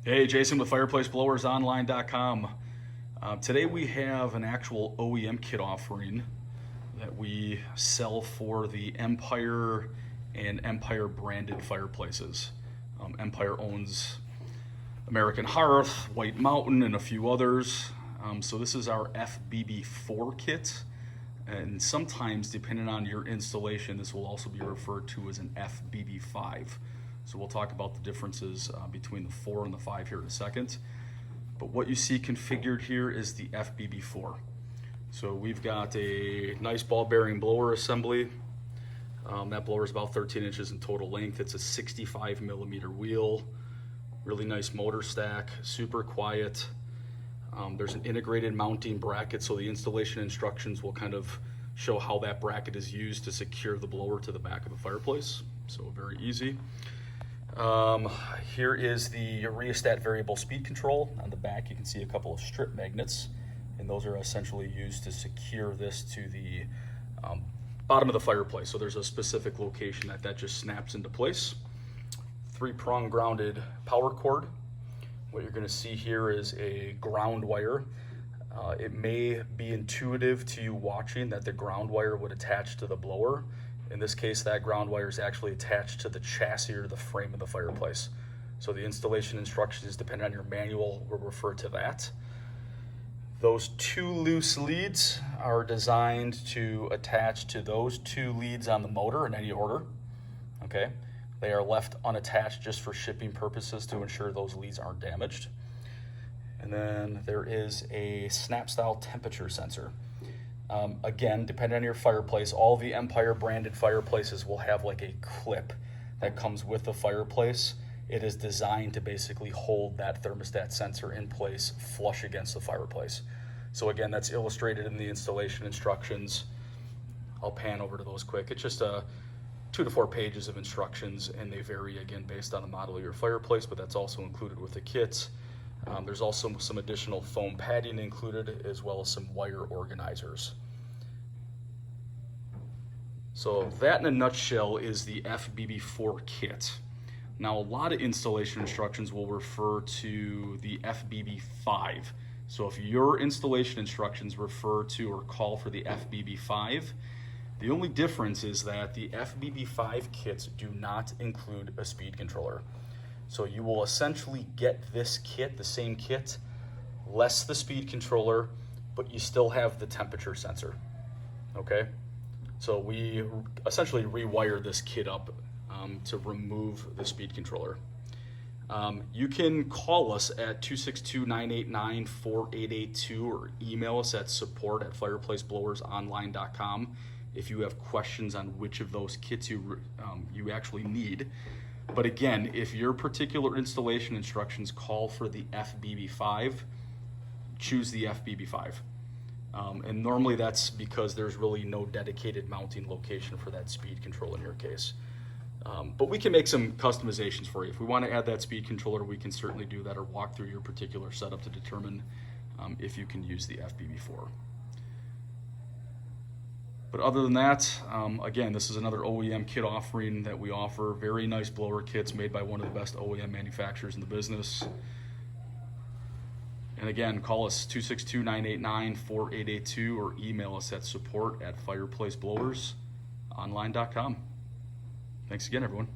Hey, Jason with FireplaceBlowersOnline.com. Today we have an actual OEM kit offering that we sell for the Empire and Empire branded fireplaces. Empire owns American Hearth, White Mountain, and a few others. So this is our FBB4 kit. And sometimes, depending on your installation, this will also be referred to as an FBB5. So we'll talk about the differences between the 4 and the 5 here in a second. But what you see configured here is the FBB4. So we've got a nice ball bearing blower assembly. That blower is about 13 inches in total length. It's a 65 millimeter wheel. Really nice motor stack, super quiet. There's an integrated mounting bracket, so the installation instructions will kind of show how that bracket is used to secure the blower to the back of the fireplace. So very easy. Here is the rheostat variable speed control. On the back you can see a couple of strip magnets, and those are essentially used to secure this to the bottom of the fireplace. So there's a specific location that just snaps into place. 3-prong grounded power cord. What you're going to see here is a ground wire. It may be intuitive to you watching that the ground wire would attach to the blower. In this case, that ground wire is actually attached to the chassis or the frame of the fireplace. So the installation instructions, depending on your manual, will refer to that. Those 2 loose leads are designed to attach to those 2 leads on the motor in any order. Okay, they are left unattached just for shipping purposes to ensure those leads aren't damaged. And then there is a snap style temperature sensor. Again, depending on your fireplace, all the Empire branded fireplaces will have like a clip that comes with the fireplace. It is designed to basically hold that thermostat sensor in place flush against the fireplace. So again, that's illustrated in the installation instructions. I'll pan over to those quick. It's just 2 to 4 pages of instructions, and they vary again based on the model of your fireplace, but that's also included with the kit. There's also some additional foam padding included, as well as some wire organizers. So that in a nutshell is the FBB4 kit. Now a lot of installation instructions will refer to the FBB5. So if your installation instructions refer to or call for the FBB5, the only difference is that the FBB5 kits do not include a speed controller. So you will essentially get this kit, the same kit, less the speed controller, but you still have the temperature sensor, okay? So we essentially rewire this kit up to remove the speed controller. You can call us at 262-989-4882 or email us at support@fireplaceblowersonline.com if you have questions on which of those kits you actually need. But again, if your particular installation instructions call for the FBB5, choose the FBB5. And normally that's because there's really no dedicated mounting location for that speed control in your case. But we can make some customizations for you. If we want to add that speed controller, we can certainly do that, or walk through your particular setup to determine if you can use the FBB4. But other than that, again, this is another OEM kit offering that we offer. Very nice blower kits made by one of the best OEM manufacturers in the business. And again, call us 262-989-4882 or email us at support@fireplaceblowersonline.com. Thanks again, everyone.